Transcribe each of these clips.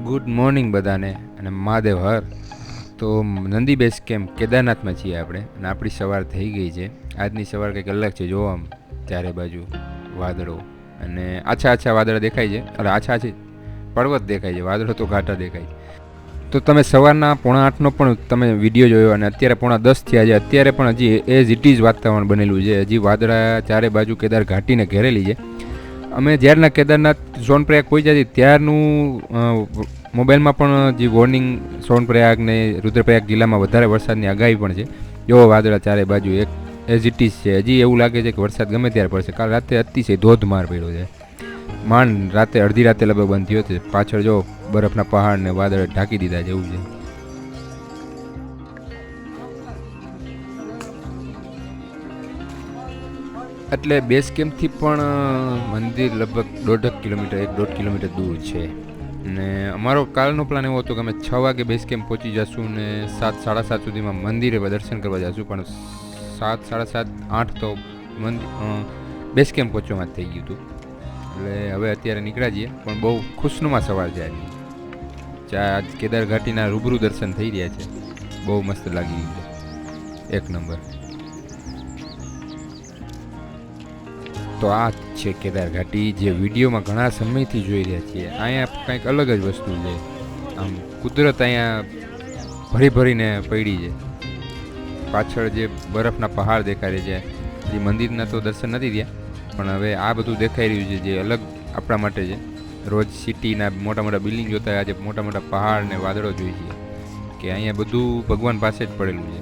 Good morning બધાને અને મહાદેવ હર. તો નંદી બેઝ કેમ્પ કેદારનાથમાં છીએ આપણે અને આપણી સવાર થઈ ગઈ છે. આજની સવાર કંઈક અલગ છે. જોવો આમ ચારે બાજુ વાદળો અને આછા વાદળા દેખાય છે. અરે આછા છે, પર્વત દેખાય છે, વાદળો તો ઘાટા દેખાય છે. તો તમે સવારના 7:45નો પણ તમે વિડીયો જોયો અને અત્યારે 9:10 થયા છે. અત્યારે પણ હજી એઝ ઇટ ઇઝ વાતાવરણ બનેલું છે. હજી વાદળા ચારે બાજુ કેદાર ઘાટીને ઘેરેલી છે. અમે જ્યારના કેદારનાથ સોનપ્રયાગ પહોંચ્યા છીએ ત્યારનું મોબાઈલમાં પણ જે વોર્નિંગ સોનપ્રયાગ ને રુદ્રપ્રયાગ જિલ્લામાં વધારે વરસાદની આગાહી પણ છે. એવો વાદળા ચારે બાજુ એક એઝ ઇટ ઇઝ છે. હજી એવું લાગે છે કે વરસાદ ગમે ત્યારે પડશે. કાલ રાતે અતિશય ધોધમાર પડ્યો છે. માંડ રાતે અડધી રાતે લગભગ બંધ થયો છે. પાછળ જો બરફના પહાડ ને વાદળે ઢાંકી દીધા જેવું છે. એટલે બેઝ કેમ્પથી પણ મંદિર લગભગ 1.5 કિલોમીટર દૂર છે. ને અમારો કાલનો પ્લાન એવો હતો કે અમે 6 વાગે બેઝ કેમ્પ પહોંચી જઈશું ને 7-7:30 સુધીમાં મંદિરે દર્શન કરવા જઈશું. પણ 7, 7:30, 8 તો બેઝ કેમ્પ પહોંચવામાં જ થઈ ગયું હતું. એટલે હવે અત્યારે નીકળ્યા છીએ. પણ બહુ ખુશનુમા સવાર છે આજની. આજ કેદાર ઘાટીના રૂબરૂ દર્શન થઈ રહ્યા છે. બહુ મસ્ત લાગી ગયું છે, એક નંબર. તો આ છે કેદાર ઘાટી, જે વિડીયોમાં ઘણા સમયથી જોઈ રહ્યા છીએ. અહીંયા કંઈક અલગ જ વસ્તુ છે. આમ કુદરત અહીંયા ભરીને પડી છે. પાછળ જે બરફના પહાડ દેખાય છે, જે મંદિરના તો દર્શન નથી થયા, પણ હવે આ બધું દેખાઈ રહ્યું છે જે અલગ આપણા માટે છે. રોજ સિટીના મોટા બિલ્ડિંગ જોતા આજે મોટા પહાડ ને વાદળો જોઈએ છીએ કે અહીંયા બધું ભગવાન પાસે જ પડેલું છે.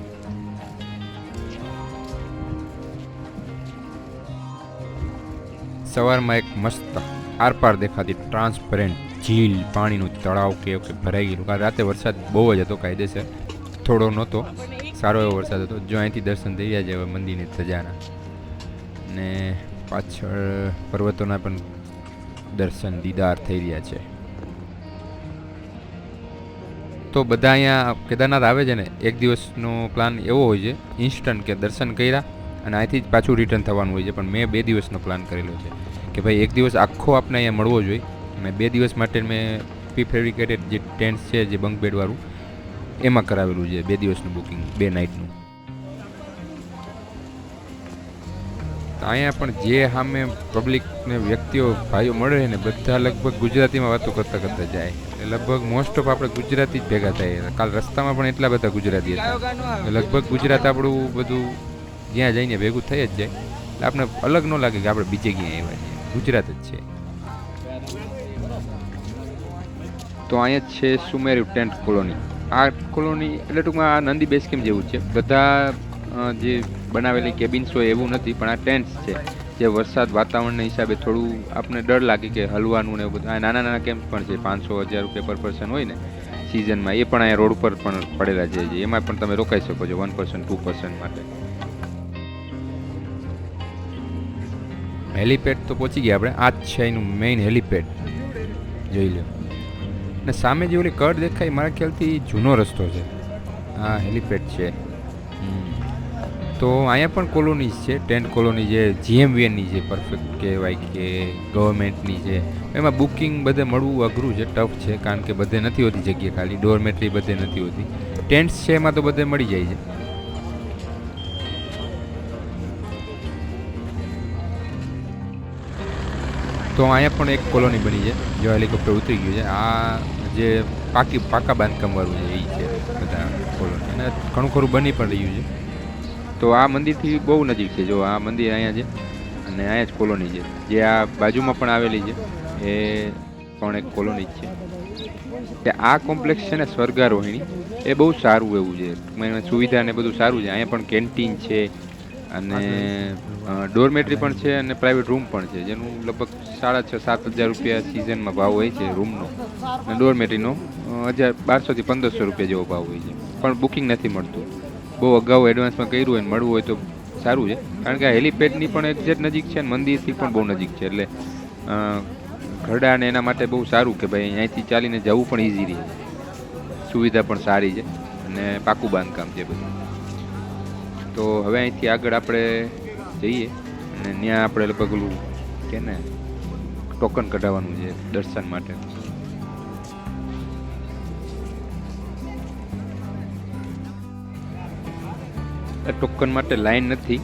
સવારમાં એક મસ્ત આરપાર દેખાતી ટ્રાન્સપરન્ટ ઝીલ, પાણીનું તળાવ કે ભરાઈ ગયેલું. કારણ રાતે વરસાદ બહુ જ હતો, કાયદેસર. થોડો નહોતો, સારો એવો વરસાદ હતો. જો અહીંથી દર્શન થઈ રહ્યા છે હવે મંદિરની ધજાના, ને પાછળ પર્વતોના પણ દર્શન દીદાર થઈ રહ્યા છે. તો બધા અહીંયા કેદારનાથ આવે છે ને, એક દિવસનો પ્લાન એવો હોય છે ઇન્સ્ટન્ટ કે દર્શન કર્યા અને અહીંથી જ પાછું રિટર્ન થવાનું હોય છે. પણ મેં 2 દિવસનો પ્લાન કરેલો છે કે ભાઈ એક દિવસ આખો આપણે અહીંયા મળવો જોઈએ. અને 2 દિવસ માટે મેં પ્રીફેબ્રિકેટેડ જે ટેન્ટ છે, જે બંક બેડવાળું, એમાં કરાવેલું છે 2 દિવસનું બુકિંગ, 2 નાઇટનું. અહીંયા પણ જે સામે પબ્લિકને વ્યક્તિઓ ભાઈઓ મળે ને, બધા લગભગ ગુજરાતીમાં વાતો કરતા જાય. લગભગ મોસ્ટ ઓફ આપણે ગુજરાતી જ ભેગા થાય. કાલ રસ્તામાં પણ એટલા બધા ગુજરાતી હતા. લગભગ ગુજરાત આપણું બધું જ્યાં જઈને ભેગું થઈ જ જાય. એટલે આપણે અલગ ન લાગે કે આપણે બીજે ક્યાંય આવ્યા છીએ, ગુજરાત જ છે. તો અહીંયા જ છે સુમેરુ ટેન્ટ કોલોની. આ કોલોની એટલે ટૂંકમાં આ નંદી બેઝ કેમ્પ જેવું છે. બધા જે બનાવેલી કેબિન્સ હોય એવું નથી, પણ આ ટેન્ટ્સ છે જે વરસાદ વાતાવરણના હિસાબે થોડું આપણે ડર લાગે કે હલવાનું ને એવું બધું. આ નાના કેમ્પ પણ છે, 500-1000 રૂપિયા પર પર્સન હોય ને સિઝનમાં, એ પણ અહીંયા રોડ પર પણ પડેલા છે. એમાં પણ તમે રોકાઈ શકો છો 1 પર્સન 2 પર્સન માટે. હેલીપેડ તો પહોંચી ગયા આપણે. આ જ છે એનું મેઇન હેલીપેડ, જોઈ લો. ને સામે જે ઓલી કડ દેખાય, મારા ખ્યાલથી જૂનો રસ્તો છે. આ હેલીપેડ છે. તો અહીંયા પણ કોલોનીઝ છે, ટેન્ટ કોલોની છે, GMVNની છે, પરફેક્ટ કહેવાય કે ગવર્મેન્ટની છે. એમાં બુકિંગ બધે મળવું અઘરું છે, ટફ છે, કારણ કે બધે નથી હોતી જગ્યા ખાલી. ડોરમેટરી બધે નથી હોતી. ટેન્ટ્સ છે એમાં તો બધે મળી જાય છે. તો અહીંયા પણ એક કોલોની બની છે, જો હેલિકોપ્ટર ઉતરી ગયું છે. આ જે પાકા બાંધકામ વાળું છે એ છે બધા કોલોની, અને ઘણું ખરું બની પણ રહ્યું છે. તો આ મંદિરથી બહુ નજીક છે. જો આ મંદિર અહીંયા છે અને અહીંયા જ કોલોની છે. જે આ બાજુમાં પણ આવેલી છે એ પણ એક કોલોની જ છે. આ કોમ્પ્લેક્સ છે ને સ્વર્ગારોહિણી, એ બહુ સારું એવું છે. સુવિધા ને બધું સારું છે. અહીંયા પણ કેન્ટીન છે અને ડોરમેટરી પણ છે અને પ્રાઇવેટ રૂમ પણ છે, જેનું લગભગ 6,500-7,000 રૂપિયા સિઝનમાં ભાવ હોય છે રૂમનો, અને ડોરમેટરીનો 1,200-1,500 રૂપિયા જેવો ભાવ હોય છે. પણ બુકિંગ નથી મળતું. બહુ અગાઉ એડવાન્સમાં કર્યું હોય ને મળવું હોય તો સારું છે, કારણ કે આ હેલીપેડની પણ એક્ઝેક્ટ નજીક છે અને મંદિરથી પણ બહુ નજીક છે. એટલે ઘરડા ને એના માટે બહુ સારું કે ભાઈ અહીંથી ચાલીને જવું પણ ઇઝી રહે. સુવિધા પણ સારી છે અને પાકું બાંધકામ છે બધું. તો હવે અહીંથી આગળ આપણે જઈએ અને ત્યાં આપણે લગભગ ઓલું કે ને ટોકન કઢાવવાનું છે દર્શન માટે. ટોકન માટે લાઈન નથી,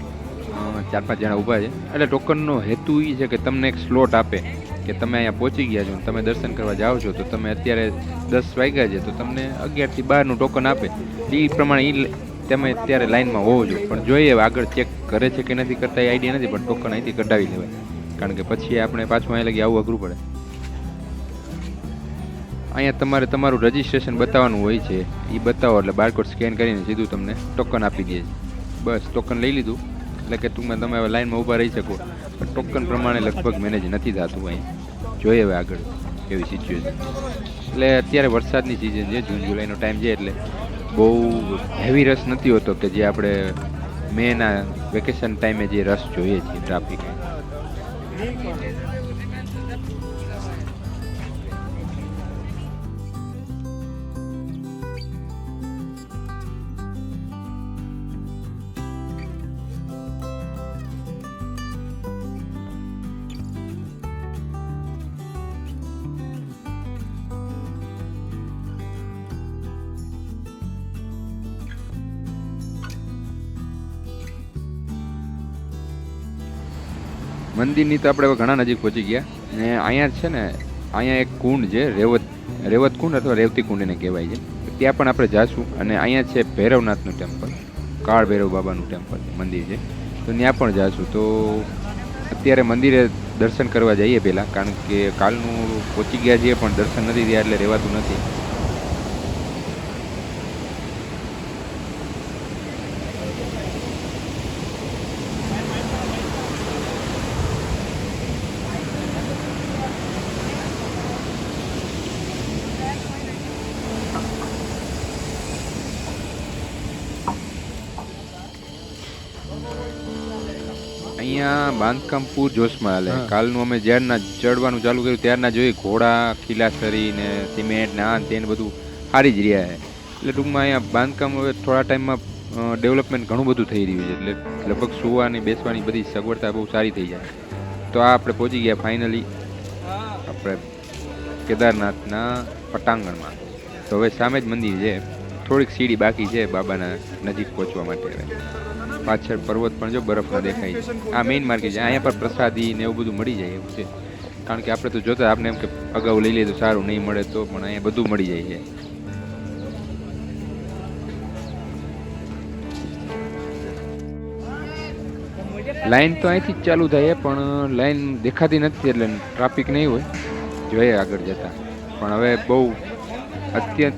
4-5 જણા ઊભા છે. એટલે ટોકનનો હેતુ એ છે કે તમને એક સ્લોટ આપે કે તમે અહીંયા પહોંચી ગયા છો, તમે દર્શન કરવા જાઓ છો, તો તમે અત્યારે 10 વાગ્યા છે તો તમને 11 થી 12નું ટોકન આપે. એ પ્રમાણે તમે અત્યારે લાઈનમાં હોવો છો. પણ જોઈએ આગળ ચેક કરે છે કે નથી કરતા એ આઈડિયા નથી, પણ ટોકન અહીંથી કઢાવી લેવાય, કારણ કે પછી આપણે પાછું અહીંયા લગી આવવું અઘરું પડે. અહીંયા તમારે તમારું રજિસ્ટ્રેશન બતાવવાનું હોય છે, એ બતાવો એટલે બારકોડ સ્કેન કરીને સીધું તમને ટોકન આપી દે છે. બસ ટોકન લઈ લીધું એટલે કે ટૂંકમાં તમે હવે લાઈનમાં ઊભા રહી શકો. પણ ટોકન પ્રમાણે લગભગ મેનેજ નથી થતું અહીંયા. જોઈએ હવે આગળ કેવી સિચ્યુએશન. એટલે અત્યારે વરસાદની સિઝન છે, જૂન જુલાઈનો ટાઈમ છે, એટલે બહુ હેવી રસ નથી હોતો કે જે આપણે મેના વેકેશન ટાઈમે જે રસ જોઈએ છીએ ટ્રાફિક. મંદિરની તો આપણે ઘણા નજીક પહોંચી ગયા ને અહીંયા છે ને, અહીંયા એક કુંડ છે, રેવત કુંડ અથવા રેવતી કુંડ એને કહેવાય છે. ત્યાં પણ આપણે જાશું. અને અહીંયા છે ભૈરવનાથનું ટેમ્પલ, કાળ ભૈરવ બાબાનું ટેમ્પલ મંદિર છે, તો ત્યાં પણ જાશું. તો અત્યારે મંદિરે દર્શન કરવા જઈએ પહેલાં, કારણ કે કાલનું પહોંચી ગયા છીએ પણ દર્શન નથી થયા એટલે રહેવાતું નથી. અહીંયા બાંધકામ પૂર જોશમાં હાલે. કાલનું અમે જ્યારના ચડવાનું ચાલુ કર્યું ત્યારના જોઈએ ઘોડા, ખીલાસરી ને સિમેન્ટ ને આ તેને બધું હારી જ રહ્યા છે. એટલે ટૂંકમાં અહીંયા બાંધકામ હવે થોડા ટાઈમમાં ડેવલપમેન્ટ ઘણું બધું થઈ રહ્યું છે, એટલે લગભગ સુવાની બેસવાની બધી સગવડતા બહુ સારી થઈ જાય. તો આ આપણે પહોંચી ગયા ફાઇનલી આપણે કેદારનાથના પટાંગણમાં. તો હવે સામે જ મંદિર છે, થોડીક સીડી બાકી છે બાબાના નજીક પહોંચવા માટે. હવે પાછળ પર્વત પણ જો બરફનો દેખાય છે. આ મેઇન માર્કેટ છે, અહીંયા પર પ્રસાદી ને એવું બધું મળી જાય એવું છે. કારણ કે આપણે તો જોતા આપણે એમ કે અગાઉ લઈ લઈએ તો સારું, નહીં મળે તો પણ અહીંયા બધું મળી જાય છે. લાઈન તો અહીંથી જ ચાલુ થાય પણ લાઈન દેખાતી નથી, એટલે ટ્રાફિક નહીં હોય, જોઈએ આગળ જતા. પણ હવે બહુ અત્યંત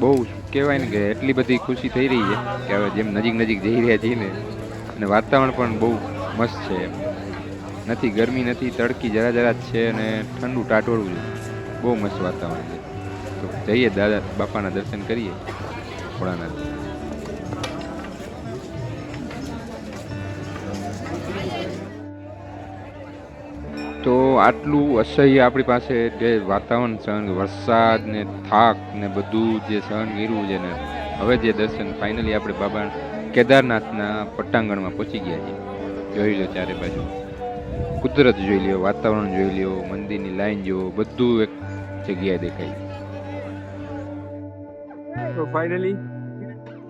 બહુ કહેવાય ને કે એટલી બધી ખુશી થઈ રહી છે કે હવે જેમ નજીક નજીક જઈ રહ્યા છીએ ને, અને વાતાવરણ પણ બહુ મસ્ત છે. નથી ગરમી, નથી તડકી, જરા જરા જ છે, અને ઠંડુ ટાટોળું છે. બહુ મસ્ત વાતાવરણ છે. તો જઈએ દાદા બાપાના દર્શન કરીએ ભોળાનાથ. તો આટલું અસહ્ય આપણી પાસે જે વાતાવરણ સહન, વરસાદ ને થાક ને બધું જે સહન કર્યું છે ને, હવે જે દર્શન ફાઇનલી આપણે બાબા કેદારનાથના પટાંગણમાં પહોંચી ગયા છીએ. જોઈ લો ચારે બાજુ કુદરત જોઈ લ્યો, વાતાવરણ જોઈ લ્યો, મંદિરની લાઈન જુઓ, બધું એક જગ્યાએ દેખાય. તો ફાઇનલી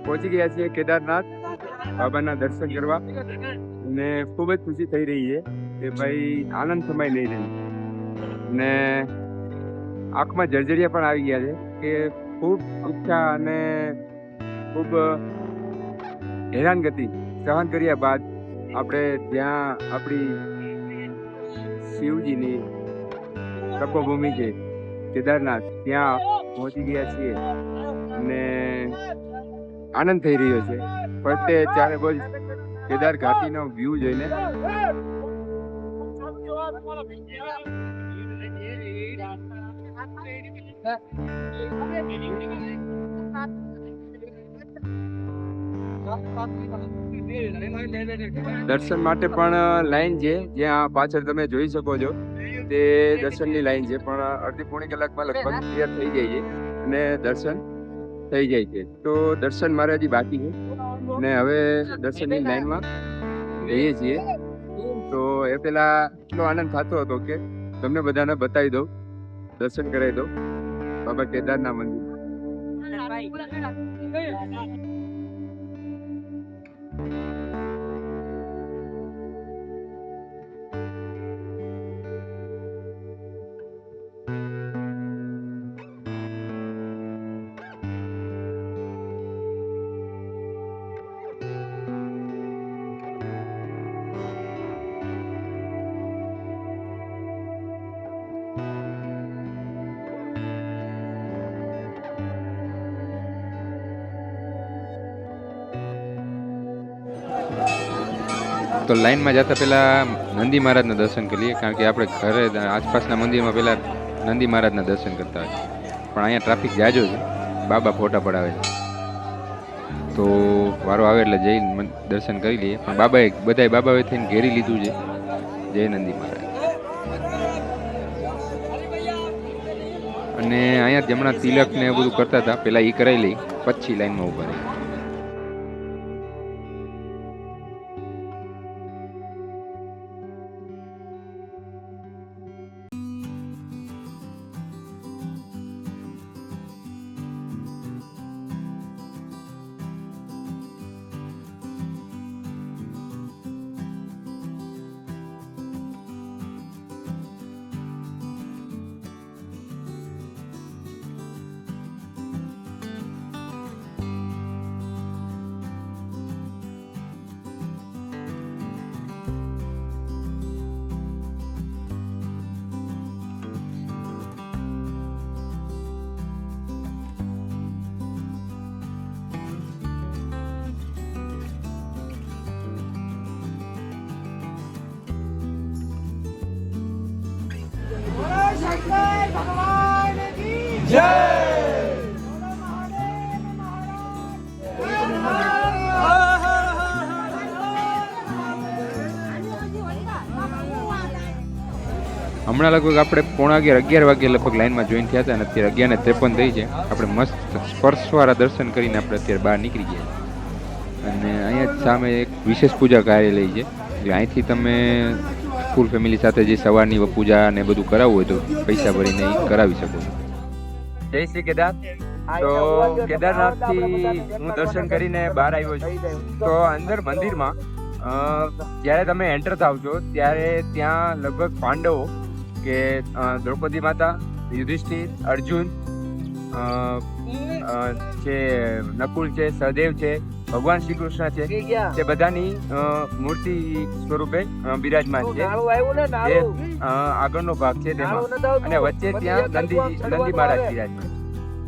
પહોંચી ગયા છીએ કેદારનાથ બાબાના દર્શન કરવા, ને ખૂબ જ ખુશી થઈ રહી છે કે ભાઈ આનંદ સમય નહીં રહી. ને આંખમાં જર્જરિયા પણ આવી ગયા છે કે ખૂબ ઈચ્છા અને ખૂબ હેરાનગતિ સહન કર્યા બાદ આપણે જ્યાં આપણી શિવજીની તપોભૂમિ છે કેદારનાથ, ત્યાં પહોંચી ગયા છીએ. અને આનંદ થઈ રહ્યો છે ફરતે ચારે બાજુ કેદાર ઘાટીનો વ્યૂ જોઈને. દર્શન માટે પણ લાઈન છે, જ્યાં પાછળ તમે જોઈ શકો છો તે દર્શનની લાઈન છે, પણ અડધી પોણી કલાકમાં લગભગ ક્લિયર થઈ જાય છે અને દર્શન થઈ જાય છે. તો દર્શન મારે હજી બાકી છે ને હવે દર્શનની લાઈનમાં જઈએ છીએ. તો એ પેલા એટલો આનંદ થતો હતો કે તમને બધાને બતાવી દઉં, દર્શન કરાવી દઉં બાબા કેદારના મંદિર. તો લાઈનમાં જતા પહેલાં નંદી મહારાજના દર્શન કરીએ, કારણ કે આપણે ઘરે આસપાસના મંદિરમાં પહેલાં નંદી મહારાજના દર્શન કરતા હોય, પણ અહીંયા ટ્રાફિક જાજો છે, બાબા ફોટા પડાવે છે, તો વારો આવે એટલે જઈને દર્શન કરી લઈએ. પણ બાબાએ થઈને ઘેરી લીધું છે. જય નંદી મહારાજ. અને અહીંયા જમણા તિલક ને બધું કરતા હતા, પહેલાં એ કરાવી લઈ, પછી લાઈનમાં ઊભા રહી. હમણાં લગભગ આપણે 11:30 વાગે લગભગ લાઈનમાં જોઈન થયા હતા, અને અત્યારે 11:53 થઈ છે. આપણે મસ્ત સ્પર્શવાળા દર્શન કરીને આપણે અત્યારે બહાર નીકળી ગયા. અને અહીંયા જ સામે એક વિશેષ પૂજા કાર્યાલય છે, એટલે અહીંથી તમે ફૂલ ફેમિલી સાથે જે સવારની પૂજા ને બધું કરાવવું હોય તો પૈસા ભરીને કરાવી શકો છો. જય શ્રી કેદાર. તો કેદારનાથથી હું દર્શન કરીને બહાર આવ્યો છું. તો અંદર મંદિરમાં જ્યારે તમે એન્ટર થાવ છો ત્યારે ત્યાં લગભગ પાંડવો કે દ્રૌપદી માતા, યુધિષ્ઠિર, અર્જુન છે, નકુલ છે, સહદેવ છે, ભગવાન શ્રી કૃષ્ણ છે, તે બધાની મૂર્તિ સ્વરૂપે બિરાજમાન છે. જે આગળનો ભાગ છે તેમાં, અને વચ્ચે ત્યાં નંદી મહારાજ બિરાજમાન.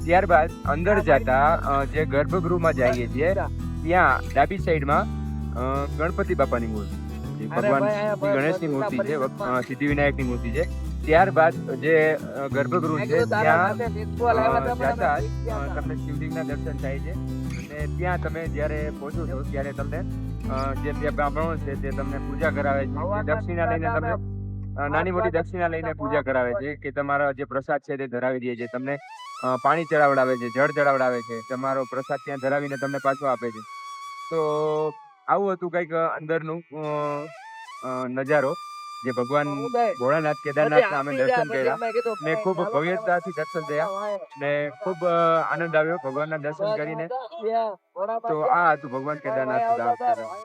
ત્યારબાદ અંદર જતા જે ગર્ભગૃહમાં જઈએ છીએ ત્યાં ડાબી સાઈડમાં ગણપતિ બાપાની મૂર્તિ, ભગવાન ગણેશની મૂર્તિ છે, સિદ્ધિવિનાયકની મૂર્તિ છે. ત્યારબાદ જે ગર્ભગૃહ છે ત્યાં જતા તમને શિવલિંગના દર્શન થાય છે. અને ત્યાં તમે જ્યારે પહોંચો છો ત્યારે તમને જે બે બ્રાહ્મણો છે તે તમને પૂજા કરાવે છે. દક્ષિણા લઈને તમને નાની મોટી દક્ષિણા લઈને પૂજા કરાવે છે, કે તમારા જે પ્રસાદ છે તે ધરાવી દે છે. તમને પાણી ચડાવડાવે છે, જળ ચડાવડાવે છે, તમારો પ્રસાદ ત્યાં ધરાવીને તમને પાછો આપે છે. તો આવું હતું કંઈક અંદરનું નજારો, જે ભગવાન ભોળાનાથ કેદારનાથના અમે દર્શન કર્યા ને ખૂબ ભવ્યતાથી દર્શન થયા ને ખૂબ આનંદ આવ્યો ભગવાનના દર્શન કરીને. તો આ હતું ભગવાન કેદારનાથ ધામ.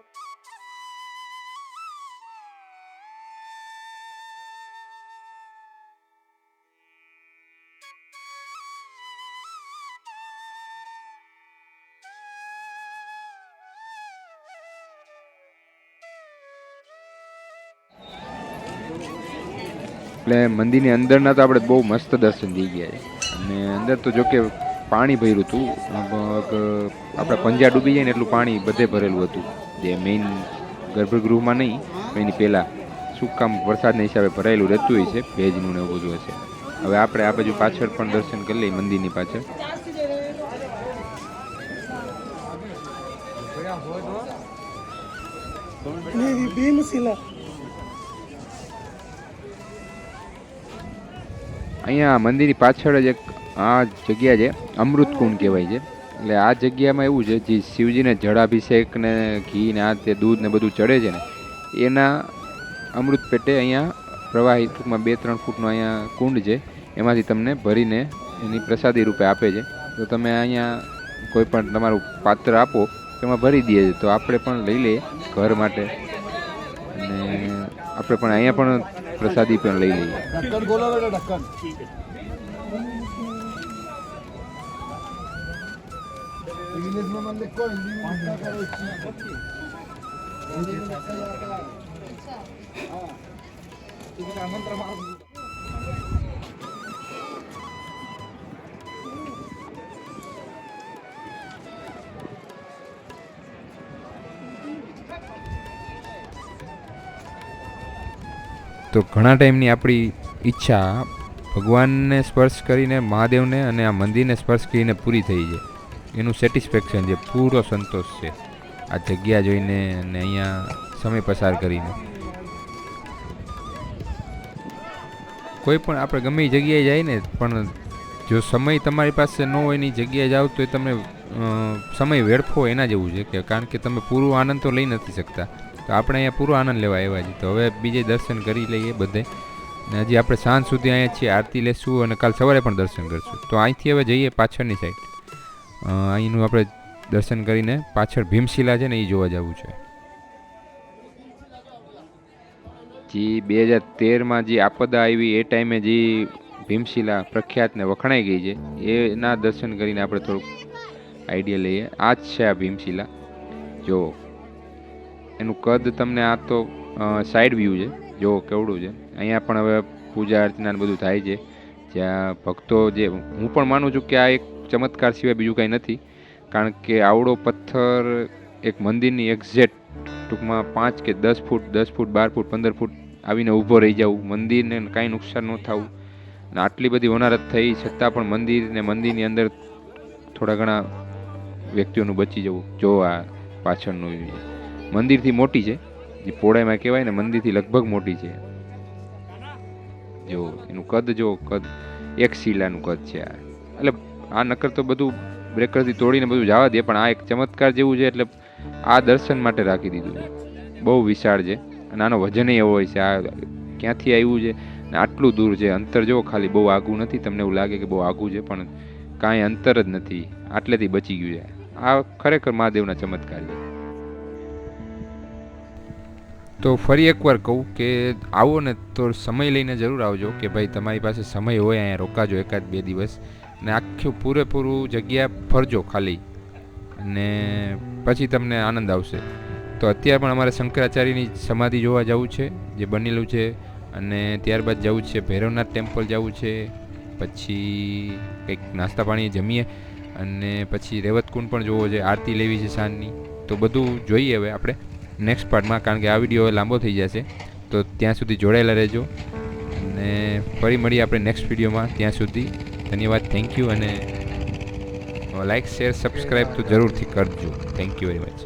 એટલે મંદિરની અંદરના તો આપણે બહુ મસ્ત દર્શન થઈ ગયા છે. અને અંદર તો જોકે પાણી ભર્યું હતું, આપણે પંજા ડૂબી જાય ને એટલું પાણી બધે ભરેલું હતું, જે મેઇન ગર્ભગૃહમાં નહીં, એની પહેલાં શું કામ વરસાદના હિસાબે ભરાયેલું રહેતું હોય છે, ભેજનું ને એવું બધું હશે. હવે આપણે આ બાજુ પાછળ પણ દર્શન કરી લઈએ, મંદિરની પાછળ. અહીંયા મંદિરની પાછળ જ એક આ જગ્યા છે, અમૃત કુંડ કહેવાય છે. એટલે આ જગ્યામાં એવું છે, જે શિવજીને જળાભિષેક ને ઘી ને આ તે દૂધ ને બધું ચડે છે ને, એના અમૃત પેટે અહીંયા પ્રવાહી ટૂંકમાં 2-3 ફૂટનો અહીંયા કુંડ છે, એમાંથી તમને ભરીને એની પ્રસાદી રૂપે આપે છે. તો તમે અહીંયા કોઈ પણ તમારું પાત્ર આપો એમાં ભરી દઈએ છીએ. તો આપણે પણ લઈ લઈએ ઘર માટે અને આપણે પણ અહીંયા પણ પ્રસાદી પણ લઈ લઈએ. ढक्कन खोलो बेटा ढक्कन इंग्लिश में मत लिखो हिंदी में लिखा करो हिंदी में लिखा जाता है हाँ ठीक है मंत्र मार તો ઘણા ટાઈમની આપણી ઈચ્છા ભગવાનને સ્પર્શ કરીને મહાદેવને અને આ મંદિરને સ્પર્શ કરીને પૂરી થઈ છે. એનું સેટિસ્ફેક્શન છે, પૂરો સંતોષ છે આ જગ્યા જોઈને અને અહીંયા સમય પસાર કરીને. કોઈ પણ આપણે ગમે એ જગ્યાએ જાય ને, પણ જો સમય તમારી પાસે ન હોય એની જગ્યાએ જાઓ તો એ તમે સમય વેડફો એના જેવું છે કે કારણ કે તમે પૂરો આનંદ તો લઈ નથી શકતા. તો આપણે અહીંયા પૂરો આનંદ લેવા આવ્યા છીએ. તો હવે બીજે દર્શન કરી લઈએ બધે ને હજી આપણે સાંજ સુધી અહીંયા છીએ, આરતી લેશું અને કાલ સવારે પણ દર્શન કરશું. તો અહીંથી હવે જઈએ પાછળની સાઈડ. અહીંનું આપણે દર્શન કરીને પાછળ ભીમશિલા છે ને એ જોવા જવું છે. જે 2013માં જે આપદા આવી એ ટાઈમે જે ભીમશિલા પ્રખ્યાત ને વખણાઈ ગઈ છે એના દર્શન કરીને આપણે થોડુંક આઈડિયા લઈએ. આ જ છે આ ભીમશિલા. જો એનું કદ તમને આ તો સાઈડ વ્યૂ છે, જો કેવડું છે. અહીંયા પણ હવે પૂજા અર્ચના બધું થાય છે, જ્યાં ભક્તો જે હું પણ માનું છું કે આ એક ચમત્કાર સિવાય બીજું કાંઈ નથી. કારણ કે આવડો પથ્થર એક મંદિરની એક્ઝેક્ટ ટૂંકમાં 5 કે 10 ફૂટ 10 ફૂટ 12 ફૂટ 15 ફૂટ આવીને ઊભો રહી જવું, મંદિરને કાંઈ નુકસાન ન થવું અને આટલી બધી હોનારત થઈ છતાં પણ મંદિરની અંદર થોડા ઘણા વ્યક્તિઓનું બચી જવું. જો આ પાછળનું મંદિરથી મોટી છે, જે પહોળાઈમાં કહેવાય ને મંદિરથી લગભગ મોટી છે. જો એનું કદ જો કદ એક શિલાનું કદ છે આ. એટલે આ નકર તો બધું બ્રેકરથી તોડીને બધું જવા દે, પણ આ એક ચમત્કાર જેવું છે એટલે આ દર્શન માટે રાખી દીધું છે. બહુ વિશાળ છે અને આનો વજન એવો હોય છે. આ ક્યાંથી આવ્યું છે ને આટલું દૂર છે. અંતર જો ખાલી બહુ આઘું નથી, તમને એવું લાગે કે બહુ આઘું છે પણ કાંઈ અંતર જ નથી, આટલેથી બચી ગયું છે. આ ખરેખર મહાદેવના ચમત્કાર છે. તો ફરી એકવાર કહું કે આવો ને તો સમય લઈને જરૂર આવજો કે ભાઈ તમારી પાસે સમય હોય અહીંયા રોકાજો 1-2 દિવસ ને આખું પૂરેપૂરું જગ્યા ફરજો ખાલી અને પછી તમને આનંદ આવશે. તો અત્યારે પણ અમારે શંકરાચાર્યની સમાધિ જોવા જવું છે જે બનેલું છે અને ત્યારબાદ જવું છે ભૈરવનાથ ટેમ્પલ જવું છે, પછી કંઈક નાસ્તા પાણી જમીએ અને પછી રેવતકુંડ પણ જોવો છે, આરતી લેવી છે સાંજની. તો બધું જોઈએ હવે આપણે નેક્સ્ટ પાર્ટમાં, કારણ કે આ વિડીયો હવે લાંબો થઈ જશે. તો ત્યાં સુધી જોડાયેલા રહેજો અને ફરી મળીએ આપણે નેક્સ્ટ વિડીયોમાં. ત્યાં સુધી ધન્યવાદ, થેન્ક યુ અને લાઇક શેર સબસ્ક્રાઈબ તો જરૂરથી કરજો. Thank you very much.